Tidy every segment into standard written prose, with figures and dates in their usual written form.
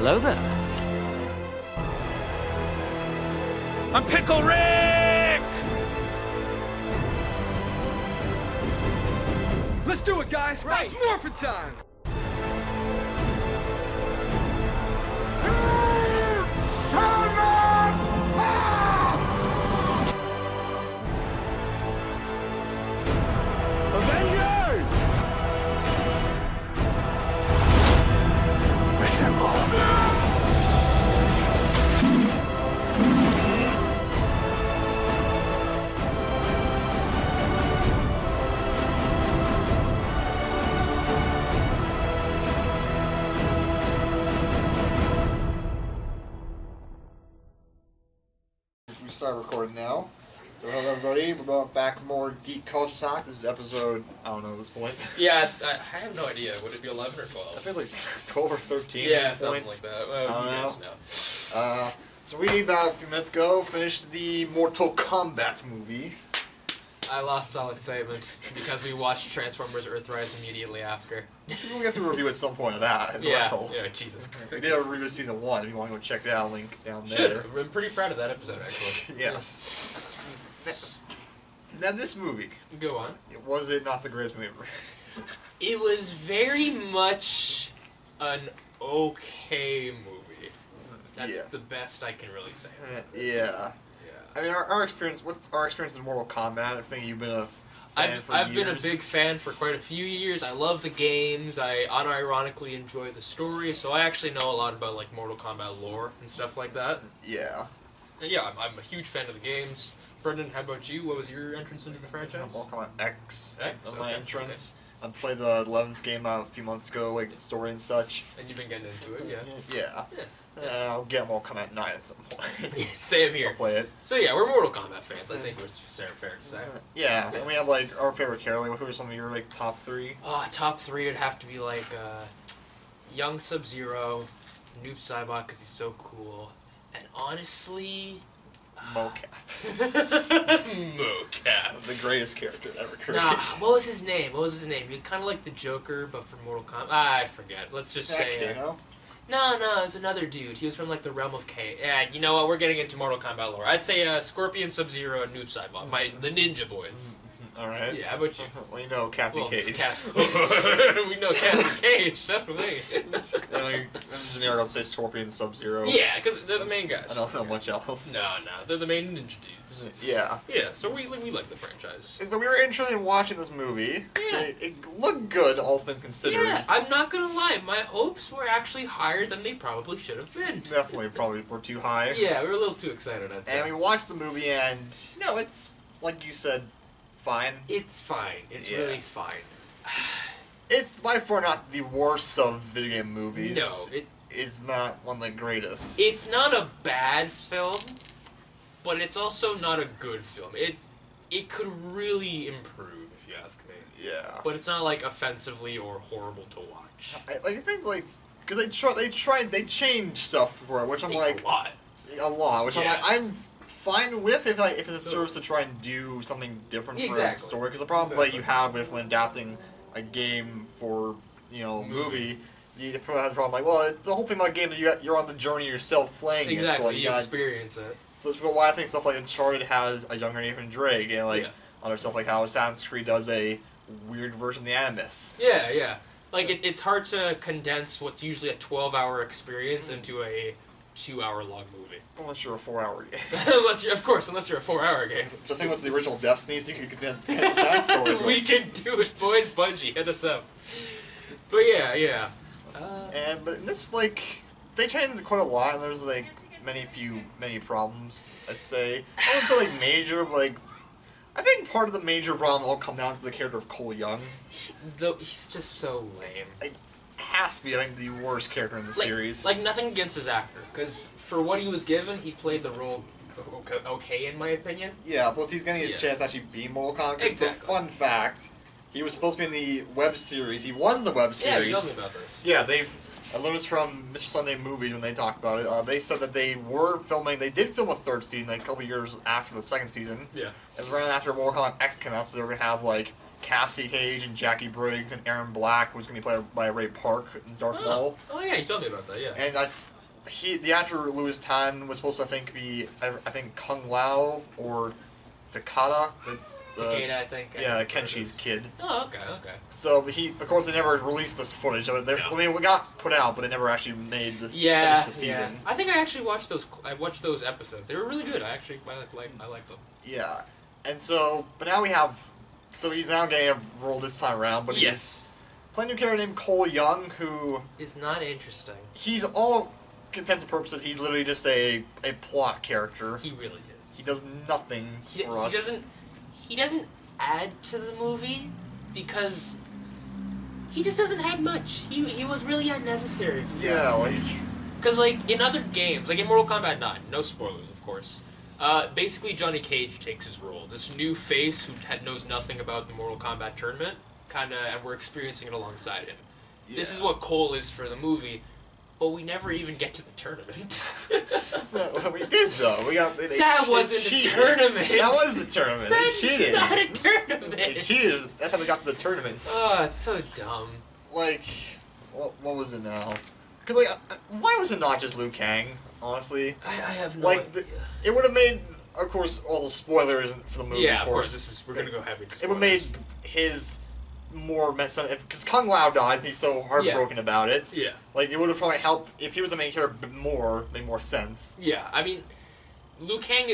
Hello there. I'm Pickle Rick! Let's do it, guys! Right. It's morphin' time! Avengers! Assemble. We start recording now. So hello everybody, we're back for more Geek Culture Talk. This is episode, I don't know at this point. Yeah, I have no idea. Would it be 11 or 12? I feel like 12 or 13 yeah, at this something point. like that. Well, I don't you know. guys know. So we, about a few minutes ago, finished the Mortal Kombat movie. I lost all excitement because we watched Transformers Earthrise immediately after. We'll get to a review at some point of that as well. Yeah, Jesus Christ. We did a review of season 1 if you want to go check it out, link down there. Should. I'm pretty proud of that episode, actually. Yes. Now this movie, Go on. was it not the greatest movie ever? It was very much an okay movie. That's Yeah. the best I can really say. Yeah. I mean, our experience. What's our experience in Mortal Kombat? I think you've been a fan for I've years. been a big fan for quite a few years. I love the games. I unironically enjoy the story. So I actually know a lot about like Mortal Kombat lore and stuff like that. Yeah. And yeah, I'm a huge fan of the games. Brendan, how about you? What was your entrance into the franchise? Mortal Kombat X. X? Was my Okay, entrance. I played the 11th game a few months ago, like the story and such. And you've been getting into it, yeah. Yeah. I'll get Mortal Kombat 9 at some point. Same here. I'll play it. So yeah, we're Mortal Kombat fans. I think it's fair to say. Yeah, and we have like our favorite character. Like, who are some of your like top 3? Top 3 would have to be like Young Sub-Zero, Noob Saibot because he's so cool, and honestly, Mocap. Mocap. The greatest character ever created. Nah, what was his name? He was kind of like the Joker, but for Mortal Kombat. I forget. Let's just say. No, it was another dude. He was from like the realm of K. Yeah, you know what? We're getting into Mortal Kombat lore. I'd say Scorpion, Sub-Zero, and Noob Saibot, the Ninja Boys. Alright. Yeah, how about you? Well, you know Cassie Cage. We know Cassie Cage, definitely. And like, I'm generic, I'll say Scorpion, Sub-Zero. Yeah, because they're the main guys. I don't know much else. No, they're the main ninja dudes. Yeah. Yeah, so we like the franchise. So we were interested in watching this movie. Yeah. It looked good, all things considered. Yeah, I'm not gonna lie, my hopes were actually higher than they probably should have been. Definitely, probably were too high. Yeah, we were a little too excited, I'd say. And we watched the movie, and it's like you said, fine. It's fine. It's really fine. It's by far not the worst of video game movies. No, it's not one of the greatest. It's not a bad film, but it's also not a good film. It could really improve, if you ask me. Yeah. But it's not like offensively or horrible to watch. I think because they changed stuff for it, which I'm like a lot, which yeah. I'm fine with if it serves to try and do something different for a story. Because the problem that you have with when adapting a game for movie, you probably have the problem the whole thing about a game that you're on the journey yourself playing it, so you experience it. So that's why I think stuff like Uncharted has a younger Nathan Drake, and other stuff like how Assassin's Creed does a weird version of the Animus. Yeah. Like it's hard to condense what's usually a 12-hour experience into a 2-hour-long movie. Unless you're a 4-hour game. unless you're a 4-hour game. Which I think was the original Destiny, so you could condense that story. We can do it, boys. Bungie, hit us up. But yeah. But in this, they changed quite a lot, and there's many problems, I'd say. I wouldn't say major, but I think part of the major problem will come down to the character of Cole Young. Though he's just so lame. It has to be, I think, the worst character in the series. Nothing against his actor, because for what he was given, he played the role okay in my opinion. Yeah, plus he's getting his chance to actually be Mortal Kombat. Exactly. Fun fact, he was supposed to be in the web series. He was in the web series. Yeah, you told me about this. Yeah, I learned this from Mr. Sunday Movies when they talked about it. They said that they did film a third season a couple years after the second season. Yeah. It was right after Mortal Kombat X came out, so they were going to have, Cassie Cage and Jackie Briggs and Aaron Black, who's going to be played by Ray Park in Darth Maul. Oh, yeah, you told me about that, yeah. And the actor Louis Tan was supposed to, I think Kung Lao or Takada. It's Takeda, I think. Yeah, Kenshi's kid. Oh, okay. So of course, they never released this footage of it. No. I mean, we got put out, but they never actually made this. Yeah, finished the season. I think I actually watched those. I watched those episodes. They were really good. I liked them. Yeah, and so, but now we have. So he's now getting a role this time around, but he's playing a character named Cole Young, who is not interesting. He's all intents and purposes. He's literally just a plot character. He really is. He does nothing for us. He doesn't add to the movie because he just doesn't add much. He was really unnecessary. Because in other games, like in Mortal Kombat 9, no spoilers, of course. Basically, Johnny Cage takes his role. This new face who knows nothing about the Mortal Kombat tournament, and we're experiencing it alongside him. Yeah. This is what Cole is for the movie, but we never even get to the tournament. Well, we did though. That wasn't a tournament. That was the tournament. That's they cheated. Not a tournament. They cheated. That's how we got to the tournament. Oh, it's so dumb. What was it now? Because why was it not just Liu Kang? Honestly, I have no idea. It would have made, of course, all the spoilers for the movie. Yeah, of course. We're gonna go heavy. It would have made his more meant something because Kung Lao dies and he's so heartbroken about it. Yeah. It would have probably helped if he was the main character a bit more, made more sense. Yeah, I mean, Liu Kang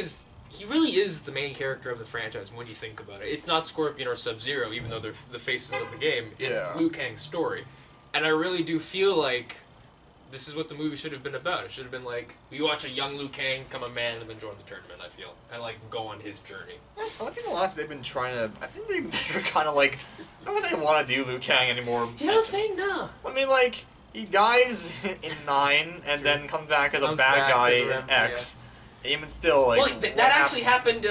he really is the main character of the franchise when you think about it. It's not Scorpion or Sub-Zero, even though they're the faces of the game. It's Liu Kang's story. And I really do feel like this is what the movie should have been about. It should have been we watch a young Liu Kang become a man and then join the tournament, I feel. And go on his journey. I think a lot of they've been trying to... I think they're kind of I don't think they want to do Liu Kang anymore. You don't think? No. I mean, he dies in 9 and then comes back as a bad guy in X. Yeah. Even still, that actually happened,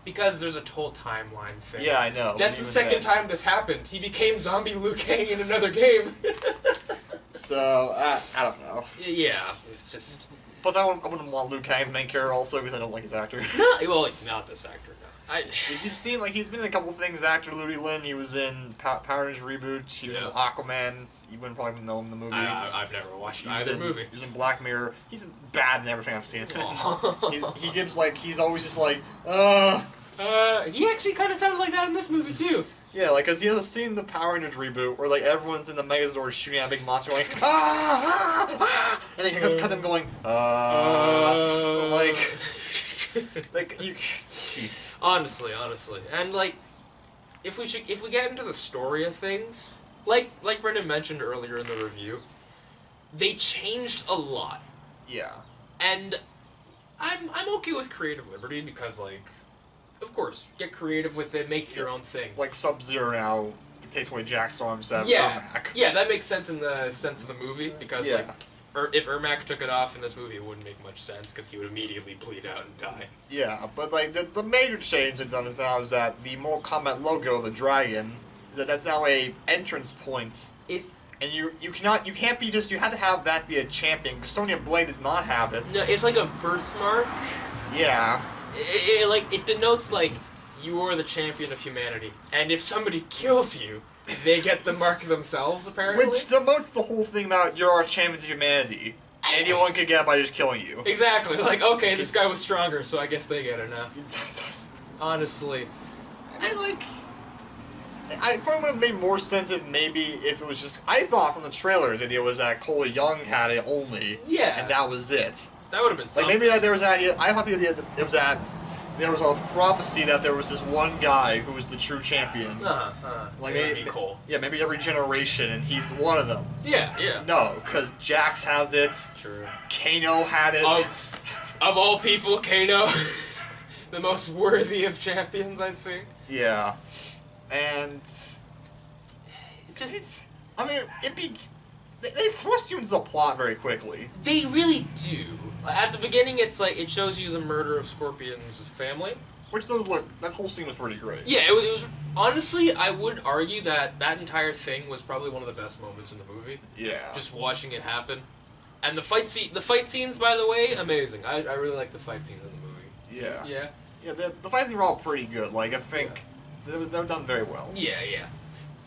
because there's a whole timeline thing. Yeah, I know. That's the second time this happened. He became zombie Liu Kang in another game. So, I don't know. Yeah, it's just... Plus, I wouldn't want Liu Kang as main character also because I don't like his actor. No, not this actor, no. You've seen, he's been in a couple things. Actor Louis Lin, he was in Power Rangers Reboot, he was in Aquaman, you wouldn't probably know him in the movie. I've never watched either movie. He was in Black Mirror. He's bad in everything I've seen. He gives, he's always just he actually kind of sounded like that in this movie, too. Yeah, because he has seen the Power Rangers reboot where and the Megazord shooting at a big monster going, ah! And then he cuts him going, jeez. Honestly. And, if we get into the story of things, like Brendan mentioned earlier in the review, they changed a lot. Yeah. And I'm okay with creative liberty because, of course, get creative with it, make your own thing. Sub-Zero now takes away Jack Storm's Ermac. Yeah, that makes sense in the sense of the movie, because, if Ermac took it off in this movie, it wouldn't make much sense, because he would immediately bleed out and die. Yeah, but, the major change they've done is that the Mortal Kombat logo of the dragon, that's now a entrance point. And you can't be you have to have that be a champion, because Sonya Blade does not have it. No, it's like a birthmark. Yeah. It denotes, you are the champion of humanity. And if somebody kills you, they get the mark themselves, apparently. Which demotes the whole thing about you're our champion of humanity. Anyone could get it by just killing you. Exactly. Okay, this guy was stronger, so I guess they get it now. Honestly. And, I probably would have made more sense if it was just... I thought from the trailer the idea was that Cole Young had it only. Yeah. And that was it. That would have been something. Maybe there was an idea... I thought the idea that there was a prophecy that there was this one guy who was the true champion. That would be cool. Yeah, maybe every generation, and he's one of them. Yeah. No, because Jax has it. True. Kano had it. Of all people, Kano. The most worthy of champions, I'd say. Yeah. And... It's just... They thrust you into the plot very quickly. They really do. At the beginning, it's it shows you the murder of Scorpion's family. Which does that whole scene was pretty great. Yeah, it was... Honestly, I would argue that entire thing was probably one of the best moments in the movie. Yeah. Just watching it happen. And the fight scenes, by the way, amazing. I really like the fight scenes in the movie. Yeah. Yeah? Yeah, the fight scenes were all pretty good. I think they're done very well. Yeah.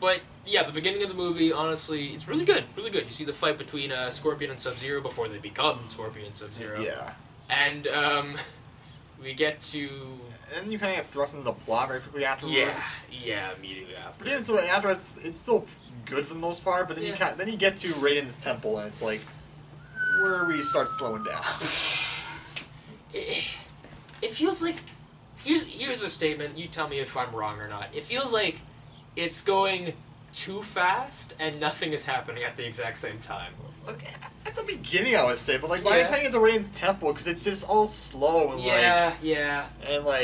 But yeah, the beginning of the movie, honestly, it's really good. Really good. You see the fight between Scorpion and Sub-Zero before they become Scorpion and Sub-Zero. Yeah. And we get to. And then you kind of get thrust into the plot very quickly afterwards. Yeah, immediately after. But even so, after it's still good for the most part. But then you get to Raiden's temple, and it's like where we start slowing down. It feels like here's a statement. You tell me if I'm wrong or not. It feels like it's going too fast and nothing is happening at the exact same time. At the beginning, I would say, but like by the time you get to Raiden's temple, because it's just all slow and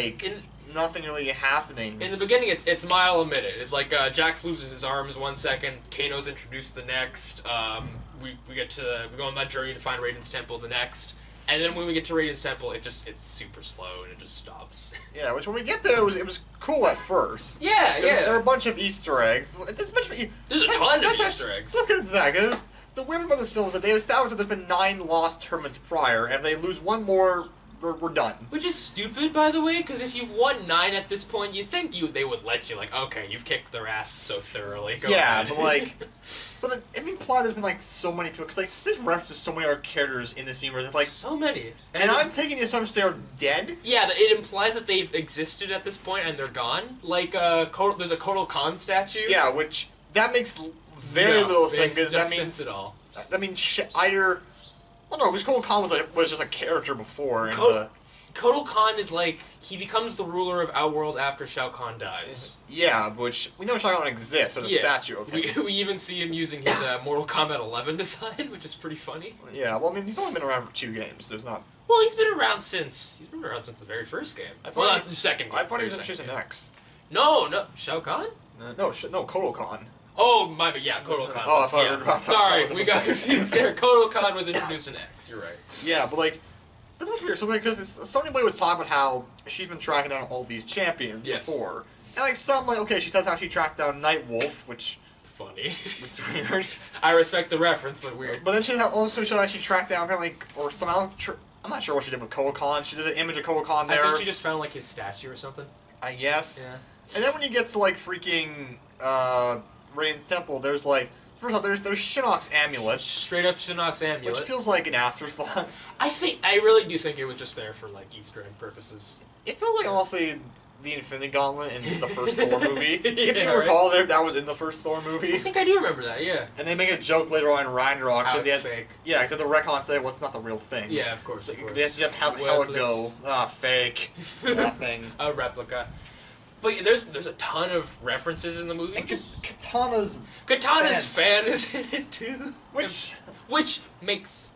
and nothing really happening. In the beginning, it's a mile a minute. It's like Jax loses his arms 1 second, Kano's introduced the next. We go on that journey to find Raiden's temple the next. And then when we get to Raiden's temple, it's super slow and it just stops. Yeah, which when we get there, it was cool at first. Yeah. There are a bunch of Easter eggs. There's a ton of Easter eggs. Let's get into that. The weird thing about this film is that they established that there's been 9 lost tournaments prior, and if they lose one more, we're done. Which is stupid, by the way, because if you've won 9 at this point, you'd think they would let you, like, okay, you've kicked their ass so thoroughly. Go ahead. But it implies there's been so many people, because there's references to so many other characters in this universe. So many. And I'm taking the assumption they're dead. Yeah, it implies that they've existed at this point and they're gone. Like, there's a Kotal Khan statue. Yeah, which that makes very little sense, because that means sense at all. That means either. Well, no, because Kotal Khan was just a character before. Kotal Khan is he becomes the ruler of Outworld after Shao Kahn dies. Yeah, which we know Shao Kahn exists. There's a statue of him. We even see him using his Mortal Kombat 11 design, which is pretty funny. Yeah, well, I mean, he's only been around for 2 games. There's not. Well, he's been around since the very first game. The second game. I thought he was introduced in X. No, Shao Kahn? No, Kotal Khan. Oh, my bad. Yeah, Kotal Khan. Oh, I thought you were sorry, we got confused there. Kotal Khan was introduced in X. You're right. Yeah, but this was weird. So because Sonya Blade was talking about how she's been tracking down all these champions before, and she says how she tracked down Nightwolf, which funny. It's weird. I respect the reference, but weird. But then she also showed that she tracked down apparently, or somehow. I'm not sure what she did with Kotal Khan. She did an image of Kotal Khan there. I think she just found his statue or something. I guess. Yeah. And then when you get to freaking Raiden's temple, there's first off, there's Shinnok's amulet. Straight up Shinnok's amulet. Which feels like an afterthought. I really do think it was just there for Easter egg purposes. It feels like honestly the Infinity Gauntlet in the first Thor movie. If you recall, that was in the first Thor movie. I think I do remember that. Yeah. And they make a joke later on in Ragnarok. How it's fake. Yeah, except the retcon say, well, it's not the real thing. Yeah, of course. So they have to have Hela go. Fake. Nothing. A replica. But there's a ton of references in the movie. And Katana's fan is in it too. Which makes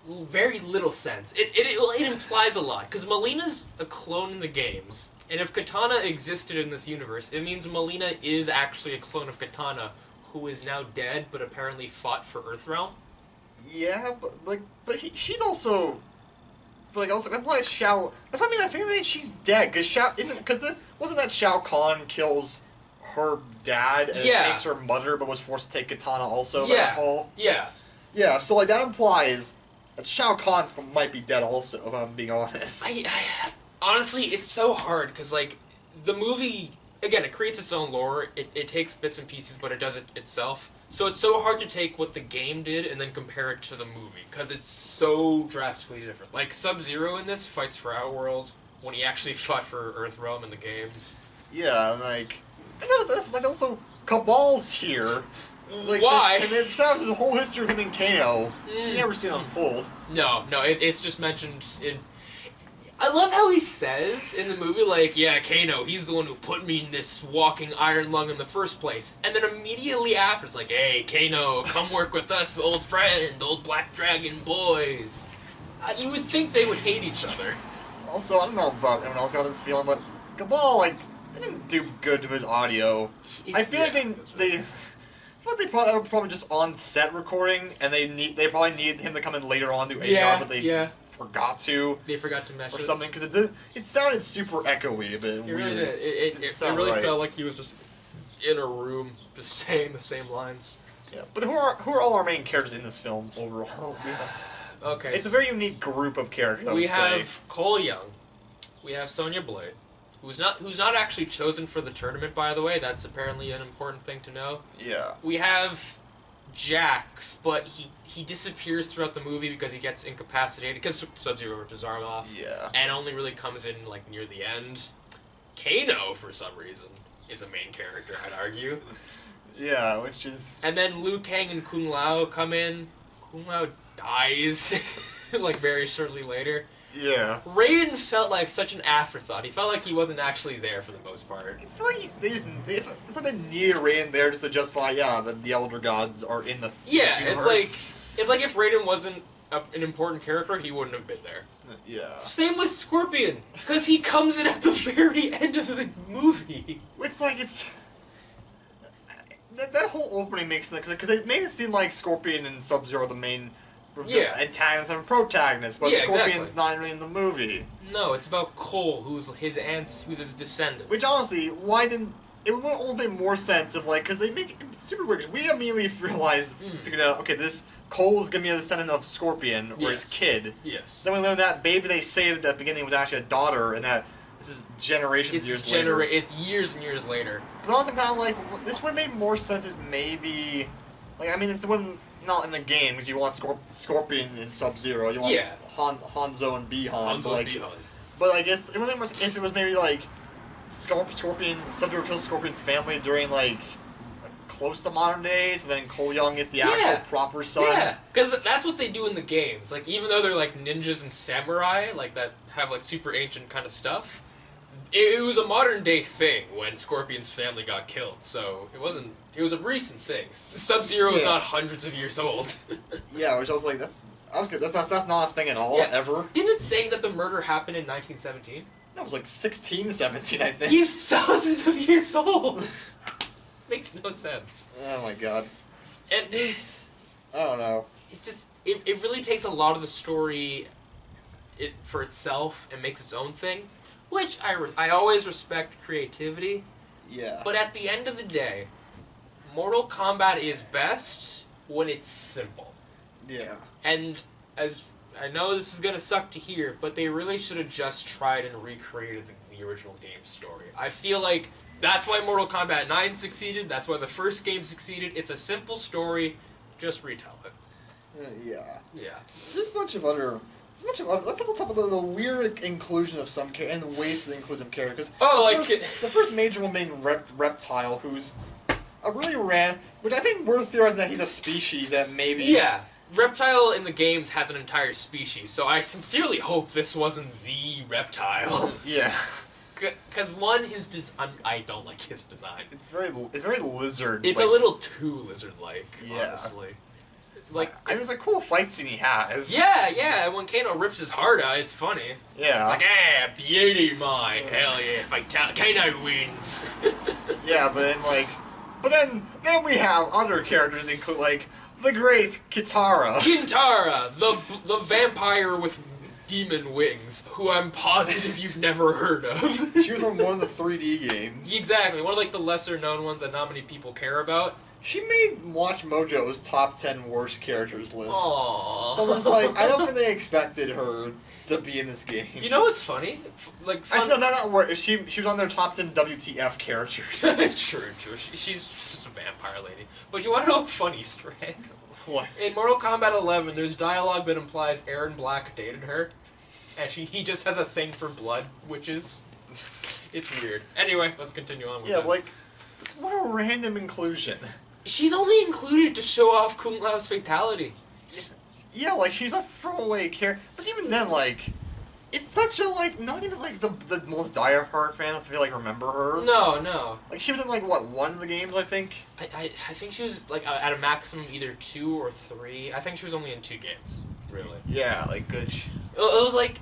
very little sense. It implies a lot, because Melina's a clone in the games, and if Katana existed in this universe, it means Melina is actually a clone of Katana, who is now dead, but apparently fought for Earthrealm. Yeah, but she's also. Also implies Shao. That's what I mean. I think that she's dead because wasn't that Shao Kahn kills her dad and takes her mother, but was forced to take Katana also. Yeah. So that implies that Shao Kahn might be dead also. If I'm being honest. Honestly, it's so hard because the movie again, it creates its own lore. It takes bits and pieces, but it does it itself. So it's so hard to take what the game did and then compare it to the movie, because it's so drastically different. Sub-Zero in this fights for Outworld when he actually fought for Earthrealm in the games. Yeah, and also Cabal's here. Why? And it establishes the whole history of him and Kano. You never see it unfold. No, it's just mentioned in. I love how he says in the movie, Kano, he's the one who put me in this walking iron lung in the first place. And then immediately after, it's hey, Kano, come work with us, old friend, old Black Dragon boys. You would think they would hate each other. Also, I don't know about anyone else got this feeling, but Cabal, they didn't do good to his audio. I feel like they probably just on set recording, and they probably needed him to come in later on to AR, but they forgot to. They forgot to mesh or something, because it sounded super echoey, but it really did. It really felt like he was just in a room, just saying the same lines. Yeah, but who are all our main characters in this film overall? Okay. It's a very unique group of characters. We have Cole Young, we have Sonya Blade, who's not actually chosen for the tournament, by the way. That's apparently an important thing to know. Yeah. We have Jax, but he disappears throughout the movie because he gets incapacitated because Sub-Zero ripped his arm off. Yeah. And only really comes in like near the end. Kano, for some reason, is a main character, I'd argue. Yeah, which is... And then Liu Kang and Kung Lao come in. Kung Lao dies, like, very shortly later. Yeah. Raiden felt like such an afterthought. He felt like he wasn't actually there for the most part. I feel like it's like they needed Raiden there just to justify, that the Elder Gods are in the universe. It's like if Raiden wasn't an important character, he wouldn't have been there. Yeah. Same with Scorpion, because he comes in at the very end of the movie. Which, like, it's... That whole opening makes sense, because it made it seem like Scorpion and Sub-Zero are the main antagonists and protagonists, but Scorpion's not really in the movie. No, it's about Cole, who's his descendant. Which, honestly, why didn't... It would all make more sense if, like, because they make it super weird, because we immediately figured out, okay, this Cole is going to be a descendant of Scorpion, or his kid. Yes. Then we learned that baby they saved at the beginning was actually a daughter, and that this is years later. It's years and years later. But also kind of like, this would have made more sense if maybe... Like, I mean, it's the one not in the game, because you want Scorpion and Sub-Zero. You want Hanzo and Bi-Han. But I guess it would have made more sense if it was maybe, like, Scorpion, Sub-Zero kills Scorpion's family during, like, close to modern days, and then Cole Young is the actual proper son. Yeah, because that's what they do in the games. Like, even though they're, like, ninjas and samurai, like, that have, like, super ancient kind of stuff, it was a modern-day thing when Scorpion's family got killed, so it was a recent thing. Sub-Zero is not hundreds of years old. Yeah, which I was like, that's not a thing at all, ever. Didn't it say that the murder happened in 1917? No, it was like 1617, I think. He's thousands of years old! Makes no sense. Oh my god. And there's... I don't know. It really takes a lot of the story for itself and makes its own thing, which I always respect creativity. Yeah. But at the end of the day, Mortal Kombat is best when it's simple. Yeah. And as I know this is gonna suck to hear, but they really should have just tried and recreated the original game story. I feel like that's why Mortal Kombat 9 succeeded, that's why the first game succeeded. It's a simple story, just retell it. Yeah. There's a bunch of other... Let's also talk about the weird inclusion of some characters, and the ways to include some characters. The first major one being Reptile, who's a really which I think we're theorizing that he's a species that maybe... Yeah. Reptile in the games has an entire species, so I sincerely hope this wasn't the Reptile. Yeah. Because I don't like his design. It's very lizard. It's a little too lizard-like, honestly. Like, I mean, it's a cool fight scene he has. Yeah, when Kano rips his heart out, it's funny. Yeah. It's like, beauty, my hell yeah, Fatality, Kano wins. Yeah, but then we have other characters include, like, the great Kitara. The vampire with demon wings, who I'm positive you've never heard of. She was from one of the 3D games. Exactly, one of, like, the lesser-known ones that not many people care about. She made Watch Mojo's top 10 worst characters list. Aww. So I was like, I don't think they expected her to be in this game. You know what's funny? No, not worse. She was on their top 10 WTF characters. True. She's just a vampire lady. But you want to know a funny Easter egg? What? In Mortal Kombat 11, there's dialogue that implies Aaron Black dated her, and he just has a thing for blood witches. It's weird. Anyway, let's continue on with this. Like, what a random inclusion. She's only included to show off Kung Lao's fatality. Yeah, like, she's a throwaway character. But even then, like, it's such a, like, not even, like, the most diehard fan if you, like, remember her. No. Like, she was in, like, what, one of the games, I think? I think she was, like, at a maximum either 2 or 3. I think she was only in 2 games, really. Yeah, like, good. It was, like,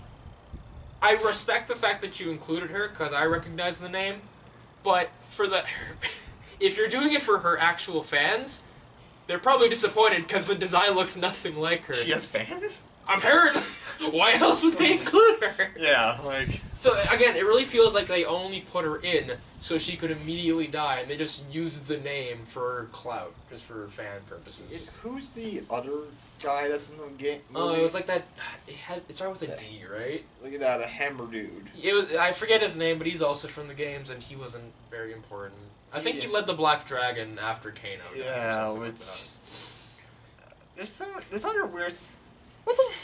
I respect the fact that you included her, because I recognize the name, but for the... If you're doing it for her actual fans, they're probably disappointed because the design looks nothing like her. She has fans? Apparently. Why else would they include her? Yeah, like... So, again, it really feels like they only put her in so she could immediately die, and they just used the name for clout, just for fan purposes. Who's the other guy that's in the game? Oh, it was like that... It started with a D, right? Look at that, the hammer dude. I forget his name, but he's also from the games, and he wasn't very important. I think he led the Black Dragon after Kano. Yeah, which... There's other weird...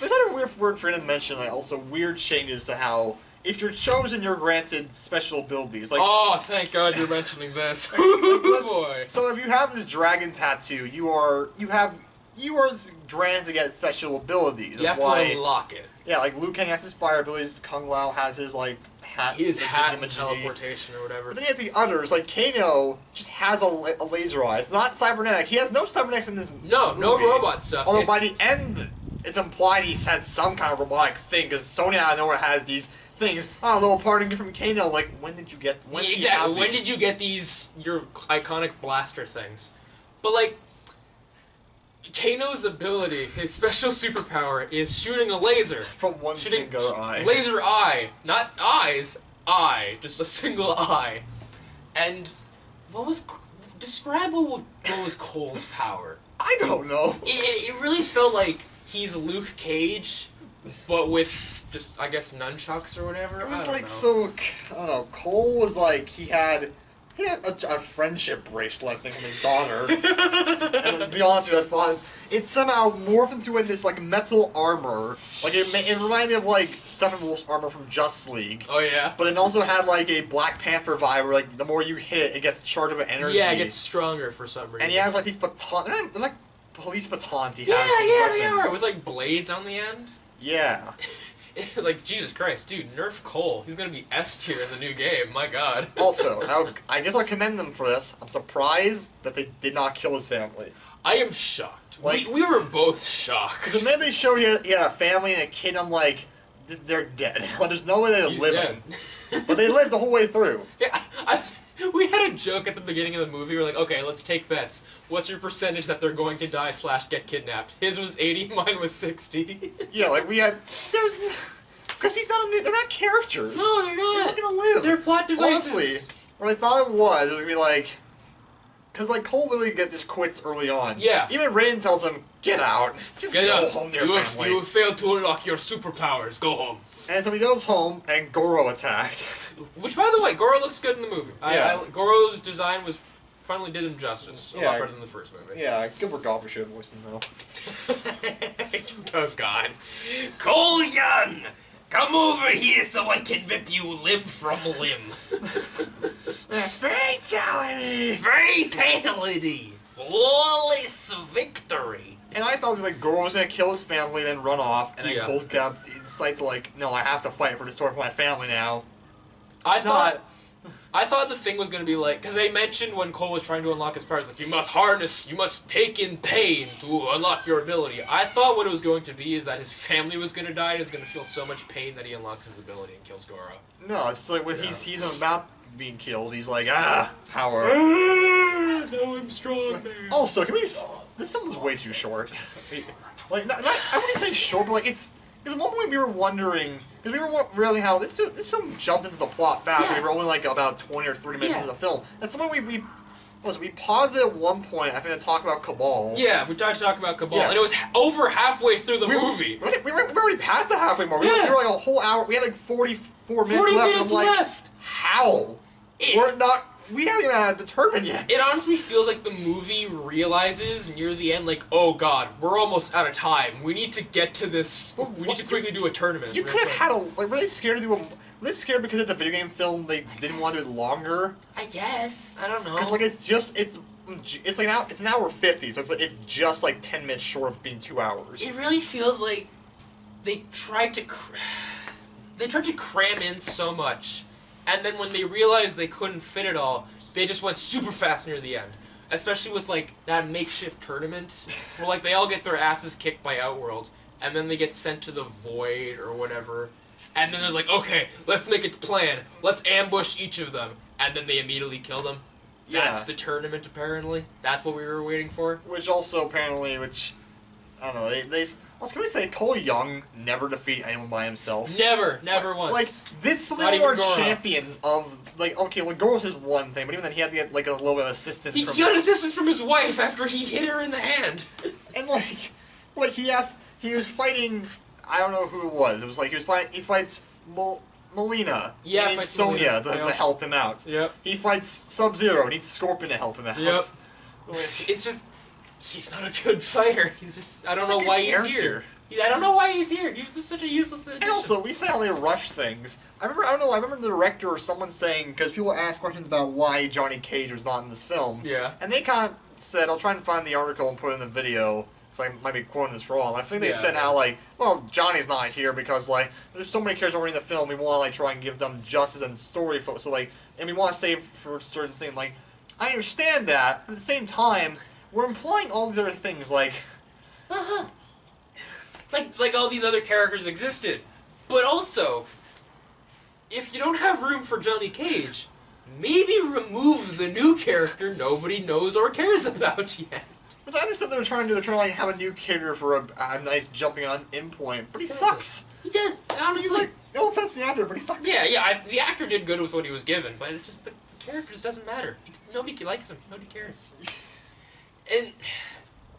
There's other weird word for him to mention, like, also weird changes to how, if you're chosen, you're granted special abilities. Like, oh, thank God you're mentioning this. Boy. So if you have this dragon tattoo, you are granted to get special abilities. You have to unlock it. Yeah, like Liu Kang has his fire abilities, Kung Lao has his, like, hat. His hat and teleportation or whatever. But then you have the others, like Kano just has a laser eye. It's not cybernetic. He has no cybernetics in this movie. No robot stuff. Although by the end, it's implied he's had some kind of robotic thing, because Sony out of nowhere has these things. Oh, a little parting from Kano. Like, when did you get? When did you get your iconic blaster things? But like, Kano's ability, his special superpower, is shooting a laser from one single eye. Laser eye, not eyes. Eye, just a single eye. And describe what was Cole's power? I don't know. It really felt like he's Luke Cage, but with just, I guess, nunchucks or whatever. It was like, so, I don't know, Cole was like, he had a friendship bracelet, I think, from his daughter. And to be honest with you, it somehow morphed into this, like, metal armor. Like, it reminded me of, like, Steppenwolf's armor from Justice League. Oh, yeah? But it also had, like, a Black Panther vibe where, like, the more you hit it gets charged with energy. Yeah, it gets stronger for some reason. And he has, like, these batons. They're like police batons he has. Yeah, they are. With, like, blades on the end. Yeah. Like, Jesus Christ, dude, nerf Cole. He's gonna be S tier in the new game, my god. Also, I guess I'll commend them for this. I'm surprised that they did not kill his family. I am shocked. Like, we were both shocked. Because the minute they showed he had a family and a kid, I'm like, they're dead. Like, there's no way they're living. But they lived the whole way through. Yeah, we had a joke at the beginning of the movie. We're like, okay, let's take bets. What's your percentage that they're going to die / get kidnapped? His was 80, mine was 60. Yeah, like we had... Because they're not characters. No, they're not. They're not gonna live. They're plot devices. Honestly, what I thought it was gonna be like... Because, like, Cole literally just quits early on. Yeah. Even Raiden tells him, get out. Just go home to your family. You have failed to unlock your superpowers. Go home. And so he goes home, and Goro attacks. Which, by the way, Goro looks good in the movie. Yeah. Goro's design finally did him justice. A lot better than the first movie. Yeah, Gilbert Gottfried should have voiced him, though. Oh, God. Cole Young! Come over here so I can rip you limb from limb. Fatality! Fatality! Flawless victory! And I thought, like, Goro was gonna kill his family, then run off, and then Cole got the insight to, like, no, I have to fight for the story for my family now. I thought the thing was going to be like, because they mentioned when Cole was trying to unlock his powers, like, you must take in pain to unlock your ability. I thought what it was going to be is that his family was going to die and he's going to feel so much pain that he unlocks his ability and kills Goro. No, it's like when he's about being killed, he's like, power. No, I'm strong, man. Also, this film is way too short. Like, I wouldn't say short, but, like, it's... Because at one point we were wondering... Because we were realizing how this film jumped into the plot fast. Yeah. We were only like about 20 or 30 minutes into the film. And someone we paused it at one point, I think, to talk about Cabal. Yeah, we tried to talk about Cabal, and it was over halfway through the movie. We were already past the halfway mark. We were like a whole hour. We had like 44 minutes left. 40 minutes left. How? We haven't even determined yet. It honestly feels like the movie realizes near the end, like, oh god, we're almost out of time. We need to get to this. We need to quickly do a tournament. You could have had were they scared to do a... Were they scared because of the video game film they didn't want to do it longer? I guess. I don't know. Because, like, it's like it's an hour 50, so it's just like 10 minutes short of being 2 hours. It really feels like they tried to cram in so much. And then when they realized they couldn't fit it all, they just went super fast near the end. Especially with, like, that makeshift tournament, where, like, they all get their asses kicked by Outworld, and then they get sent to the Void or whatever. And then there's like, okay, let's make a plan. Let's ambush each of them. And then they immediately kill them. Yeah. That's the tournament, apparently. That's what we were waiting for. Which also, apparently, I don't know. Well, can we say Cole Young never defeat anyone by himself? Never once. Like this, they were champions of like. Okay, well, Goros is one thing, but even then, he had to get like a little bit of assistance. He got assistance from his wife after he hit her in the hand. And like he was fighting. I don't know who it was. It was like he fights Melina. Yeah, he needs Sonya to help him out. Yep. He fights Sub-Zero. Needs Scorpion to help him out. Yep. It's just he's not a good fighter. He's just I don't know why he's here. I don't know why he's here. He's such a useless addition. And also, we say how they rush things. I remember the director or someone saying, because people ask questions about why Johnny Cage was not in this film. Yeah. And they kind of said, I'll try and find the article and put it in the video, because I might be quoting this wrong. I think they said how, like, well, Johnny's not here because, like, there's so many characters already in the film, we want to, like, try and give them justice and story, so, like, and we want to save for certain things. Like, I understand that, but at the same time, we're implying all these other things, like... Like all these other characters existed. But also, if you don't have room for Johnny Cage, maybe remove the new character nobody knows or cares about yet. Which I understand they're trying to like have a new character for a nice jumping on in point, but he sucks. He does, honestly. He's like, no offense to the actor, but he sucks. Yeah, the actor did good with what he was given, but it's just the character just doesn't matter. Nobody likes him. Nobody cares. And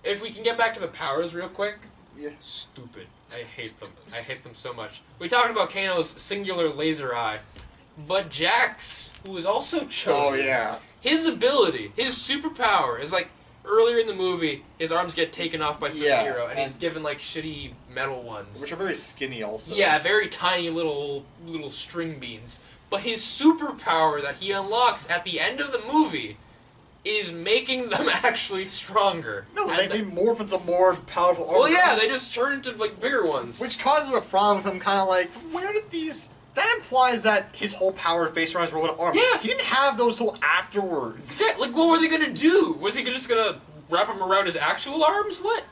if we can get back to the powers real quick. Yeah. Stupid. I hate them. I hate them so much. We talked about Kano's singular laser eye, but Jax, who is also chosen, his ability, his superpower is like earlier in the movie, his arms get taken off by Sub-Zero, and he's given like shitty metal ones, which are very skinny also. Yeah, very tiny little string beans. But his superpower that he unlocks at the end of the movie is making them actually stronger. No, they morph into more powerful armor. Well, yeah, they just turn into, like, bigger ones. Which causes a problem with him kind of like, where did these... That implies that his whole power is based around his robot arm. Yeah. He didn't have those till afterwards. Yeah, like, what were they gonna do? Was he just gonna wrap them around his actual arms? What?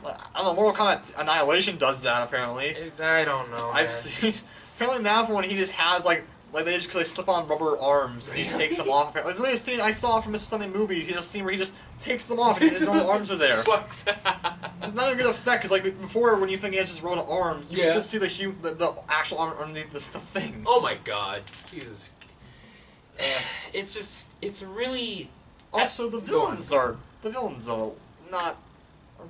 I don't know, Mortal Kombat Annihilation does that, apparently. I don't know, I've seen... Apparently now when he just has, like they slip on rubber arms and he takes them off. Like the latest scene I saw from his stunning movies, he just scene where he just takes them off and his own arms are there. It's not a good effect because like before when you think he has just robot arms, you can still see the actual arm underneath the thing. Oh my god, Jesus! It's really. Also, the villains are not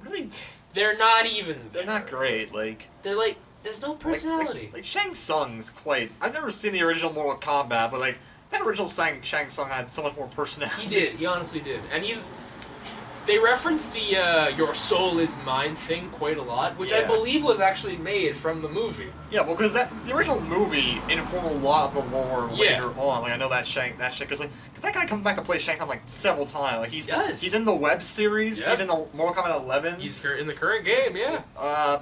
really. They're not even. They're not great. Like they're like. There's no personality. Like Shang Tsung's quite... I've never seen the original Mortal Kombat, but like, that original Shang Tsung had so much more personality. He did. He honestly did. And they reference the your soul is mine thing quite a lot, which I believe was actually made from the movie. Yeah, well, because the original movie informed a lot of the lore later on. Like, I know that shit, because that guy comes back to play Shang Tsung like several times. Like, he's in the web series. Yep. He's in the Mortal Kombat 11. He's in the current game, yeah.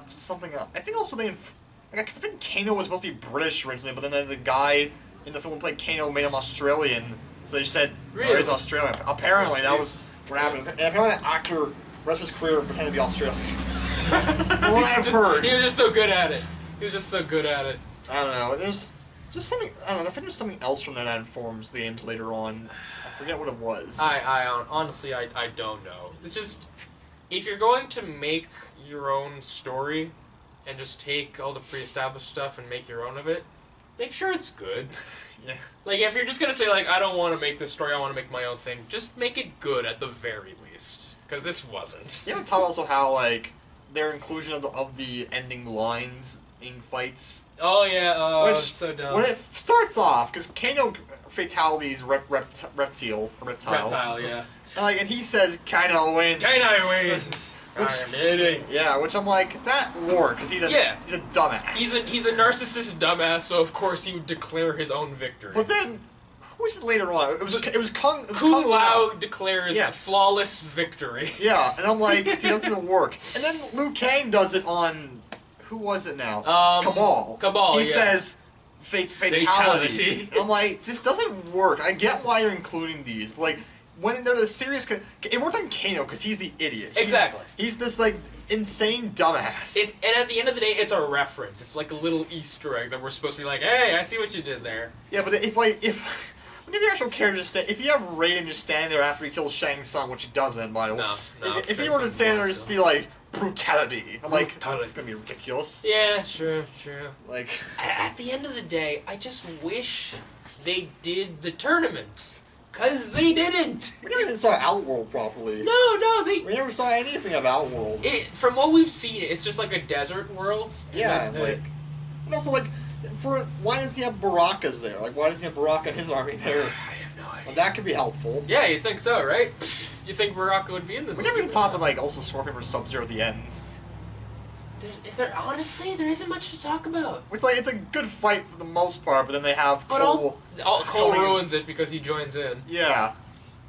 Something else. I think also because I think Kano was supposed to be British originally, but then the guy in the film who played Kano made him Australian. So they just said, he's Australian. Apparently, that was what happened. And apparently that actor, the rest of his career, pretended to be Australian. From what I've heard. He was just so good at it. I don't know. There's just something. I don't know. I think there's something else from that informs the games later on. I forget what it was. Honestly, I don't know. It's just if you're going to make your own story and just take all the pre-established stuff and make your own of it, make sure it's good. Yeah. Like, if you're just gonna say, like, I don't want to make this story, I want to make my own thing, just make it good at the very least. Because this wasn't. You know, talk also how, like, their inclusion of the ending lines in fights. Oh, yeah, which, so dumb. When it starts off, because Kano Fatality's Reptile. Reptile, yeah. And he says, Kano wins. Kano wins! Which I'm like, that worked, because he's a dumbass. He's a narcissist dumbass, so of course he would declare his own victory. But then, who was it later on? It was Kung Lao declares flawless victory. Yeah, and I'm like, see, that doesn't work. And then Liu Kang does it on, who was it now? Cabal. He says, fatality. And I'm like, this doesn't work. I get why you're including these, but like, when they're the serious... It worked on Kano, because he's the idiot. Exactly. He's this, like, insane dumbass. And at the end of the day, it's a reference. It's like a little Easter egg that we're supposed to be like, hey, I see what you did there. Yeah, but if when you have your actual character just if you have Raiden just standing there after he kills Shang Tsung, which he doesn't, by the way. No. If he were to stand there and just be like, brutality. I'm like, it's gonna be ridiculous. Yeah, true. Like, at the end of the day, I just wish they did the tournament. Cause they didn't. We never even saw Outworld properly. No, We never saw anything of Outworld. From what we've seen, it's just like a desert world. Yeah, like, and also like, why does he have Baraka's there? Like, why does he have Baraka and his army there? I have no idea. Well, that could be helpful. Yeah, you think so, right? You think Baraka would be in the movie? We never even talked about like also Scorpion vs Sub-Zero at the end. Honestly, there isn't much to talk about. It's like, it's a good fight for the most part, but then they have Cole. Cole ruins it because he joins in. Yeah.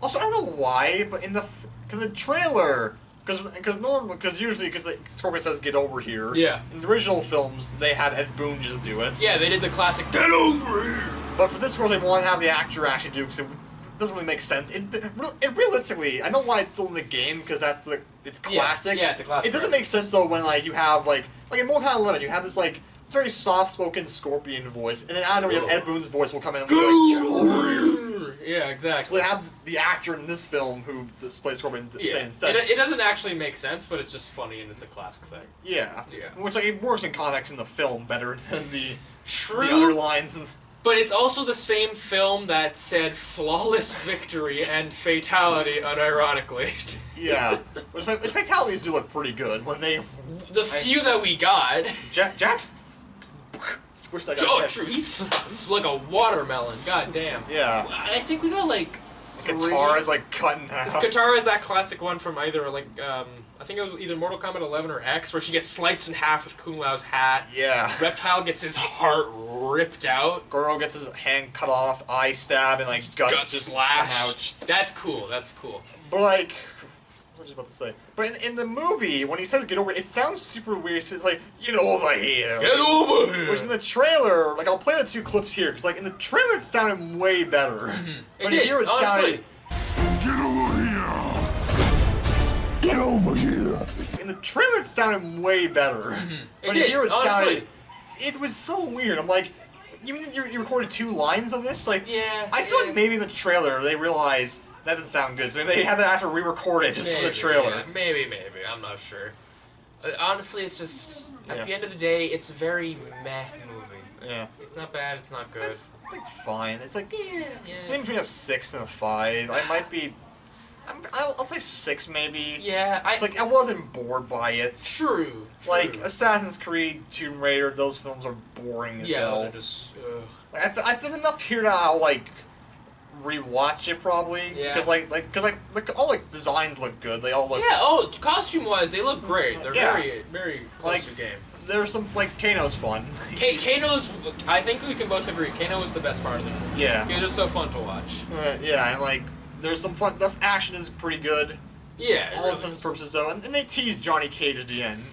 Also, I don't know why, but in the trailer, because usually Scorpion says "Get over here." Yeah. In the original films, they had Ed Boon just do it. Yeah, they did the classic "Get over here." But for this one, they want to have the actor actually do because it doesn't really make sense. It realistically, I know why it's still in the game because it's classic. Yeah, it's a classic. It doesn't make sense though when like you have like in Mortal Kombat 11, you have this like very soft-spoken Scorpion voice, and then I don't know, you have Ed Boon's voice will come in and be like, "Get over here." Yeah, exactly. So they have the actor in this film who plays Scorpion say instead. It doesn't actually make sense, but it's just funny and it's a classic thing. Yeah. Yeah. Which like it works in context in the film better than the True. the other lines. But it's also the same film that said flawless victory and fatality, unironically. Yeah. Which fatalities do look pretty good when they. The few that we got. Jack's squished that guy. Oh, true. He's like a watermelon. God damn. Yeah. I think we got like. Katara is like cut in half. Katara is that classic one from either like I think it was either Mortal Kombat 11 or X, where she gets sliced in half with Kung Lao's hat. Yeah. Reptile gets his heart ripped out. Goro gets his hand cut off, eye stab, and like guts just slash. come out. That's cool. But like, what was I about to say? But in the movie, when he says "get over," it sounds super weird. It's like "get over here." Get over here. Which in the trailer, like I'll play the two clips here, because like in the trailer it sounded way better. Mm-hmm. But here it sounded. Get over here! Get over here! In the trailer it sounded way better. Mm-hmm. But here it sounded. It was so weird. I'm like, you mean that you recorded 2 lines of this? Like, yeah. I feel like maybe in the trailer they realized that doesn't sound good, so they had to have to re-record it just for the trailer. Yeah, maybe. I'm not sure. Honestly, it's just at the end of the day, it's a very meh movie. Yeah. It's not bad. It's not good. It's like fine. It's like It's in between a 6 and a 5. I might be. I'll say 6 maybe. Yeah, It's like I wasn't bored by it. True. Like Assassin's Creed, Tomb Raider, those films are boring as hell. Yeah, they're just. Like, there's enough here that I'll like rewatch it probably. Yeah. Because all like designs look good. They all look. Yeah. Oh, costume-wise, they look great. They're Yeah. very, very close to game. There's some like Kano's fun. Kano's. I think we can both agree. Kano was the best part of the movie. Yeah. He was just so fun to watch. Yeah, and like there's some fun. The action is pretty good. Yeah. All intents and purposes though, and they teased Johnny Cage at the end.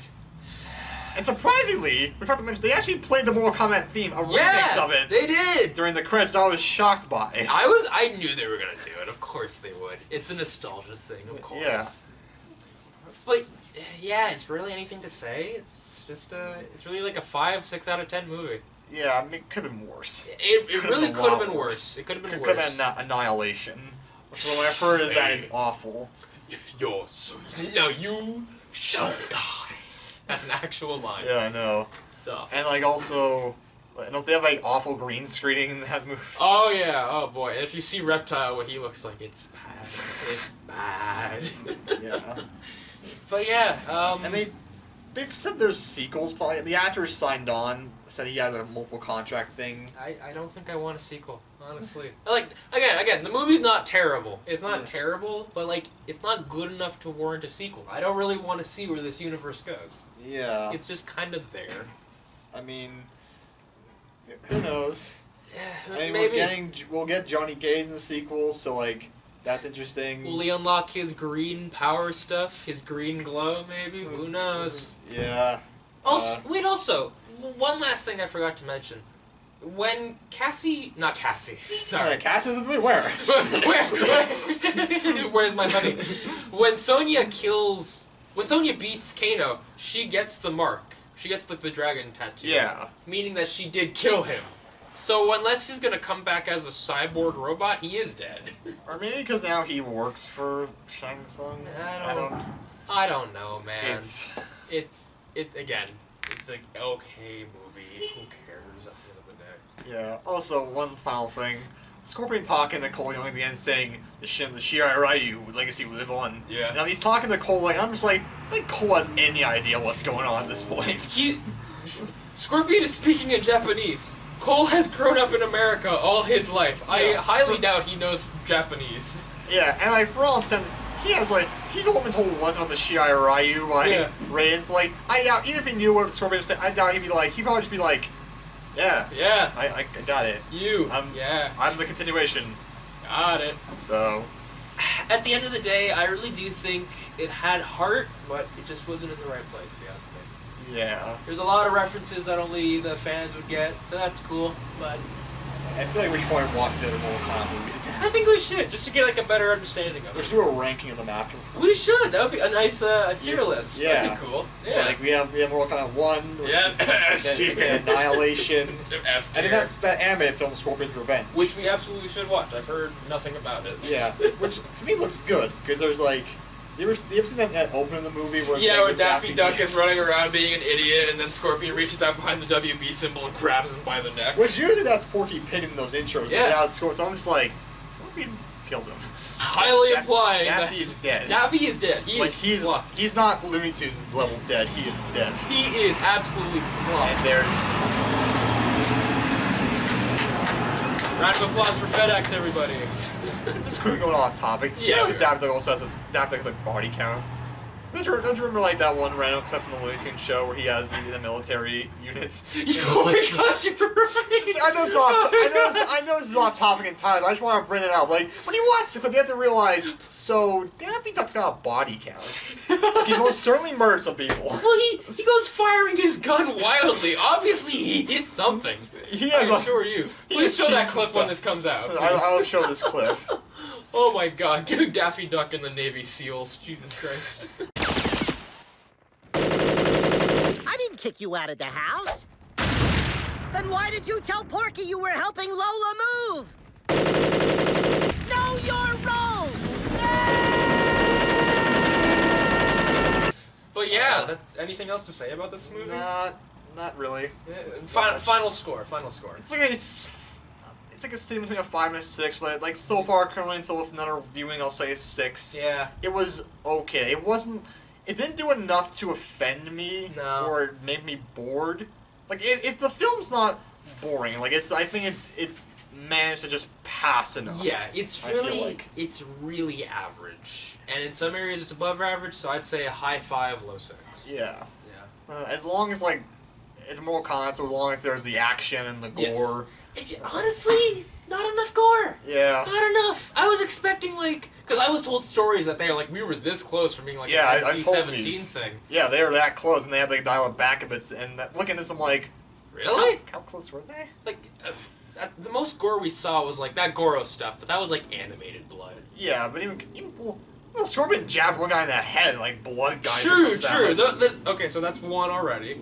And surprisingly, we forgot to mention, they actually played the Mortal Kombat theme, a remix of it. They did! During the credits, I was shocked by. I knew they were gonna do it, of course they would. It's a nostalgia thing, of course. Yeah. But, yeah, it's really anything to say. It's just, it's really like a 5, 6 out of 10 movie. Yeah, I mean, it could have been worse. It really could have been worse. It could have been worse. Could have been Annihilation. Which what I've heard is that is awful. Now you shall die. That's an actual line. Yeah, I know. It's awful. And like also, don't they have like awful green screening in that movie? Oh yeah, oh boy. And if you see Reptile, what he looks like, it's bad. It's bad. Yeah. But yeah, and they've said there's sequels. Probably the actor signed on, said he has a multiple contract thing. I don't think I want a sequel, honestly. Like again, the movie's not terrible. It's not terrible, but like it's not good enough to warrant a sequel. I don't really want to see where this universe goes. Yeah. It's just kind of there. I mean, who knows? Yeah, I mean, maybe we'll get Johnny Cage in the sequel, so like that's interesting. will he unlock his green power stuff? His green glow, maybe? Who knows? Yeah. Also, one last thing I forgot to mention. When not Cassie, sorry. Cassie was in the movie? Where? Where's my money? When Sonya beats Kano, she gets the mark. She gets like the dragon tattoo. Yeah. Meaning that she did kill him. So unless he's gonna come back as a cyborg robot, he is dead. Or maybe because now he works for Shang Tsung. I don't know, man. It's again. It's like okay movie. Who cares at the end of the day? Yeah. Also, one final thing. Scorpion talking to Cole Young at the end, saying the Shirai Ryu legacy will live on. Yeah. Now he's talking to Cole, and I'm just like, I think Cole has any idea what's going on at this point. Scorpion is speaking in Japanese. Cole has grown up in America all his life. Yeah. I highly doubt he knows Japanese. Yeah, and like for all intents, he's only been told once about the Shirai Ryu by Ray. It's like I doubt even if he knew what Scorpion was saying, I doubt he'd probably just be like, yeah, I got it. I'm the continuation. Got it. So, at the end of the day, I really do think it had heart, but it just wasn't in the right place. If you ask me. Yeah. There's a lot of references that only the fans would get, so that's cool, but I feel like we should probably watch the other Mortal Kombat movies. I think we should, just to get like a better understanding of it. We should do a ranking of them after. We should. That would be a nice tier list. Yeah. That'd be cool. Yeah. Like we have Mortal Kombat 1. Yeah. Annihilation. F tier. And then that's that anime film Scorpion's Revenge. Which we absolutely should watch. I've heard nothing about it. Yeah. Which to me looks good because there's like. You ever seen that open in the movie where where Daffy Duck is running around being an idiot, and then Scorpion reaches out behind the WB symbol and grabs him by the neck? Which usually that's Porky Pig in those intros. Yeah. So I'm just like, Scorpion's killed him. Highly implying Daffy is dead. Daffy is dead. He's not Looney Tunes level dead. He is dead. He is absolutely fucked. And there's round of applause for FedEx, everybody. Just quickly going off topic. Yeah. Daffy Duck also has a body count. Don't you remember like that one random clip from the Looney Tunes show where he's in the military units? Oh my gosh, you're right. I know this is off topic in time, but I just want to bring it up. Like when you watch the clip, you have to realize. So Daffy Duck's got a body count. He's most certainly murdered some people. Well, he goes firing his gun wildly. Obviously, he hit something. I assure you. Please show that clip when this comes out. I'll show this clip. Oh my god, Daffy Duck and the Navy SEALs. Jesus Christ. I didn't kick you out of the house. Then why did you tell Porky you were helping Lola move? Know your role! But yeah, that's anything else to say about this movie? Not really. Final score. It's like a statement between a 5 and a 6, but like so far currently until another viewing, I'll say a 6. Yeah. It was okay. It didn't do enough to offend me or make me bored. Like if the film's not boring, like I think it's managed to just pass enough. Yeah, it's really average, and in some areas it's above average. So I'd say a high 5, low 6. Yeah. As long as it's Mortal Kombat, so as long as there's the action and the gore. Honestly, not enough gore. Yeah. Not enough. I was expecting because I was told stories that they were we were this close from being an NC-17 thing. Yeah, they were that close, and they had to dial it back a bit. And looking at this, I'm like, really? How close were they? The most gore we saw was that Goro stuff, but that was animated blood. Yeah, but even Scorpion jabs one guy in the head, blood guys. True. Okay, so that's one already.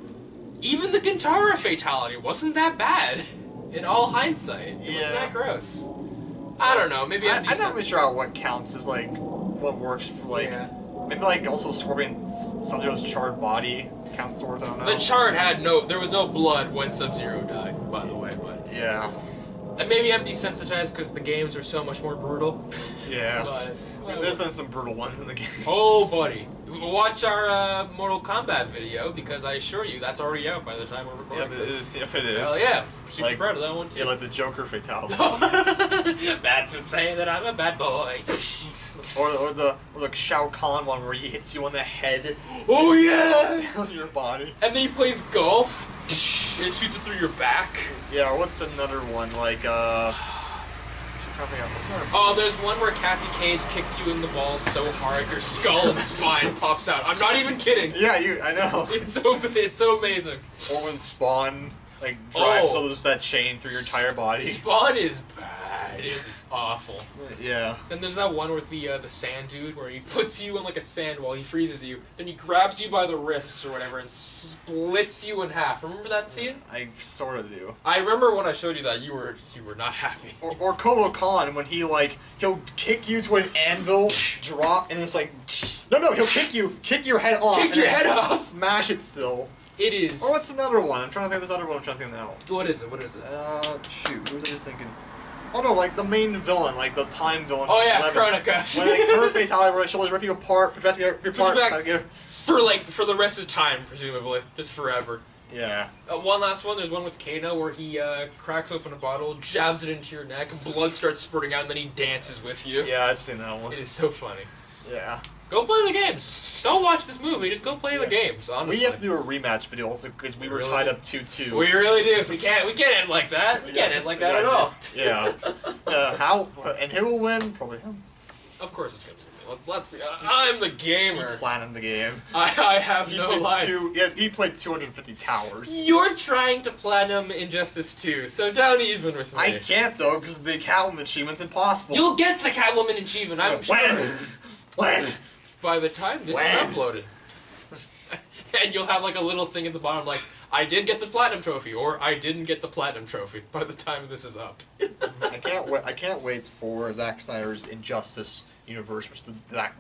Even the Gintara fatality wasn't that bad. In all hindsight, it wasn't that gross. I don't know. Maybe I'm not really sure what counts as what works for maybe also Scorpion Sub-Zero's charred body counts towards. I don't know. The charred there was no blood when Sub-Zero died. By the way, but yeah. Maybe I'm desensitized because the games are so much more brutal. Yeah. But there's been some brutal ones in the game. Oh, buddy. Watch our Mortal Kombat video because I assure you that's already out by the time we're recording this. If it is. Hell yeah. Super proud of that one too. Yeah, the Joker fatality. That's what saying that I'm a bad boy. or the Shao Kahn one where he hits you on the head. Oh yeah! Down your body. And then he plays golf. And shoots it through your back. Yeah, or what's another one? There's one where Cassie Cage kicks you in the balls so hard your skull and spine pops out. I'm not even kidding. Yeah, I know. It's so amazing. Or when Spawn drives just that chain through your entire body. Spawn is bad. It is awful. Yeah. Then there's that one with the sand dude where he puts you in like a sand wall, he freezes you, then he grabs you by the wrists or whatever and splits you in half. Remember that scene? I sort of do. I remember when I showed you that you were not happy. Or Kobo Khan when he'll kick you to an anvil, drop, and it's like, no, he'll kick your head off. Kick your head off. Smash it still. It is. Or what's another one? I'm trying to think of this other one. I'm trying to think now. What is it? Shoot, who was I just thinking? Oh no, like the main villain, like the time villain. Oh yeah, 11. Kronika. When her fatality, where she'll just rip you apart, protect your part, for the rest of time, presumably, just forever. Yeah. One last one. There's one with Kano where he cracks open a bottle, jabs it into your neck, blood starts spurting out, and then he dances with you. Yeah, I've seen that one. It is so funny. Yeah. Go play the games. Don't watch this movie. Just go play the games. Honestly, we have to do a rematch video also because we were tied up 2-2. We really do. We can't end like that. We can't end like that at all. Yeah. How and who will win? Probably him. Of course it's gonna be me. Let's be. I'm the gamer. He planned the game. I have no life. He played 250 towers. You're trying to platinum Injustice 2, so don't even with me. I can't though because the Catwoman achievement's impossible. You'll get the Catwoman achievement. I'm sure. When? By the time this is uploaded. And you'll have like a little thing at the bottom like, I did get the Platinum Trophy, or I didn't get the Platinum Trophy by the time this is up. I can't wait for Zack Snyder's Injustice universe, which the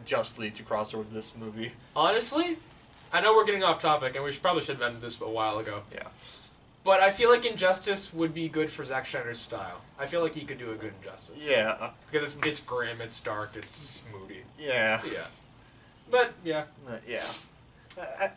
Just League to cross over with this movie. Honestly, I know we're getting off topic, and we probably should have ended this a while ago. Yeah. But I feel like Injustice would be good for Zack Snyder's style. I feel like he could do a good Injustice. Yeah. Because it's grim, it's dark, it's moody. Yeah. Yeah. But, yeah. Yeah.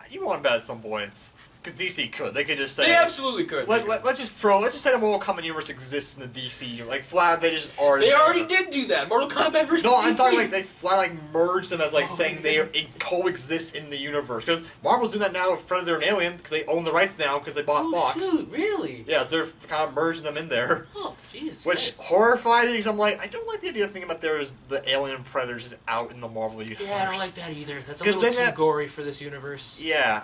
You want to bet at some points. Because DC could. They could just say... They absolutely could. Let's just say the Mortal Kombat universe exists in the DC. Like, flat, they just are... They already did do that. Mortal Kombat versus No, I'm DC. talking like they flat like merged them as like saying it coexists in the universe. Because Marvel's doing that now with Predator and Alien because they own the rights now because they bought Fox. Shoot, really? Yeah, so they're kind of merging them in there. Oh, Jesus. Which horrifies me because I'm like, I don't like the idea of thinking about there is the Alien Predators just out in the Marvel universe. Yeah, I don't like that either. That's a little too gory for this universe. Yeah.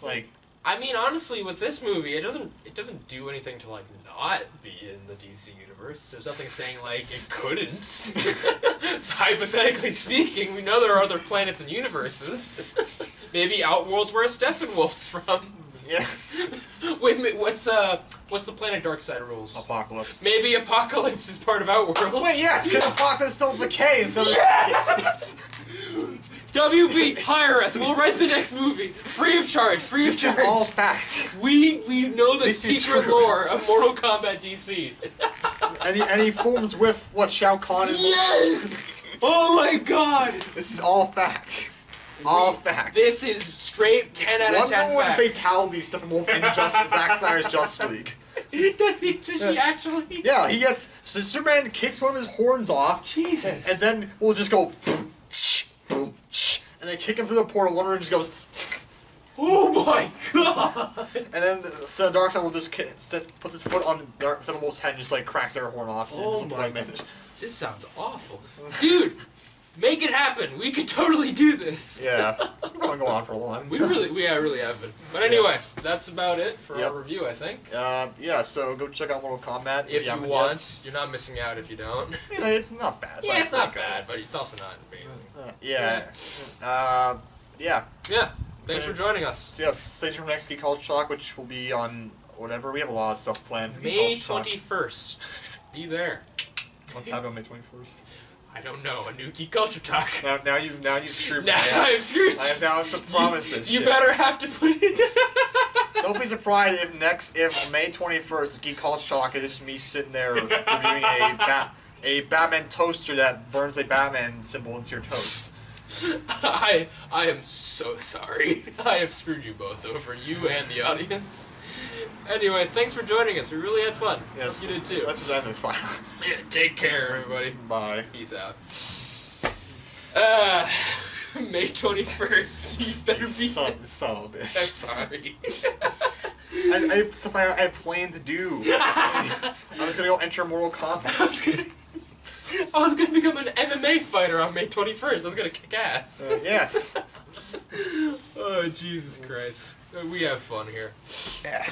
Like... I mean, honestly, with this movie, it doesn't do anything to like not be in the DC universe. There's nothing saying like it couldn't. So hypothetically speaking, we know there are other planets and universes. Maybe Outworld's where Steppenwolf's from. Yeah. Wait, what's the planet Darkseid rules? Apocalypse. Maybe Apocalypse is part of Outworld. Wait, yes, because Apocalypse spelled with a K, and so WB, hire us. We'll write the next movie, free of charge. It's just all facts. We know the This is secret true. lore of Mortal Kombat DC. And he forms with what Shao Kahn is. Yes! Oh my God! This is all fact. All fact. This is straight 10 out of 10 One fact. fatality Steppenwolf in Zack Snyder's Justice League. Does he actually? Yeah, he gets... So Superman kicks one of his horns off. Jesus. And then we'll just go... Boom, boom, and they kick him through the portal. One of them just goes... Oh my God! And then so Darkseid will just puts his foot on Steppenwolf's head and just like cracks their horn off. Oh my God. This sounds awful. Dude, make it happen. We could totally do this. Yeah. We're going to go on for a long. We really have been. But anyway, that's about it for our review, I think. Yeah, so go check out Mortal Kombat. If you want. You're not missing out if you don't. You know, it's not bad. It's not bad, but it's also not amazing. Yeah. Yeah. Thanks for joining us. So yeah, stay tuned for next Geek Culture Talk, which will be on whatever. We have a lot of stuff planned. May 21st. Be there. What's happening on May 21st? I don't know. A new Geek Culture Talk. Now you've screwed me. Now I've screwed you. Now I have to promise this. You shit. better have to put it. Don't be surprised if May 21st Geek Culture Talk is just me sitting there reviewing a Batman toaster that burns a Batman symbol into your toast. I am so sorry. I have screwed you both over, you and the audience. Anyway, thanks for joining us. We really had fun. Yes. Hope you did too. Let's just end this finally. Yeah, take care, everybody. Bye. Peace out. May 21st. You better be... Son of a bitch. I'm sorry. Something I had planned to do. I was gonna go enter Mortal Kombat. I was gonna become an MMA fighter on May 21st. I was gonna kick ass. Yes. Oh, Jesus Christ. We have fun here. Yeah.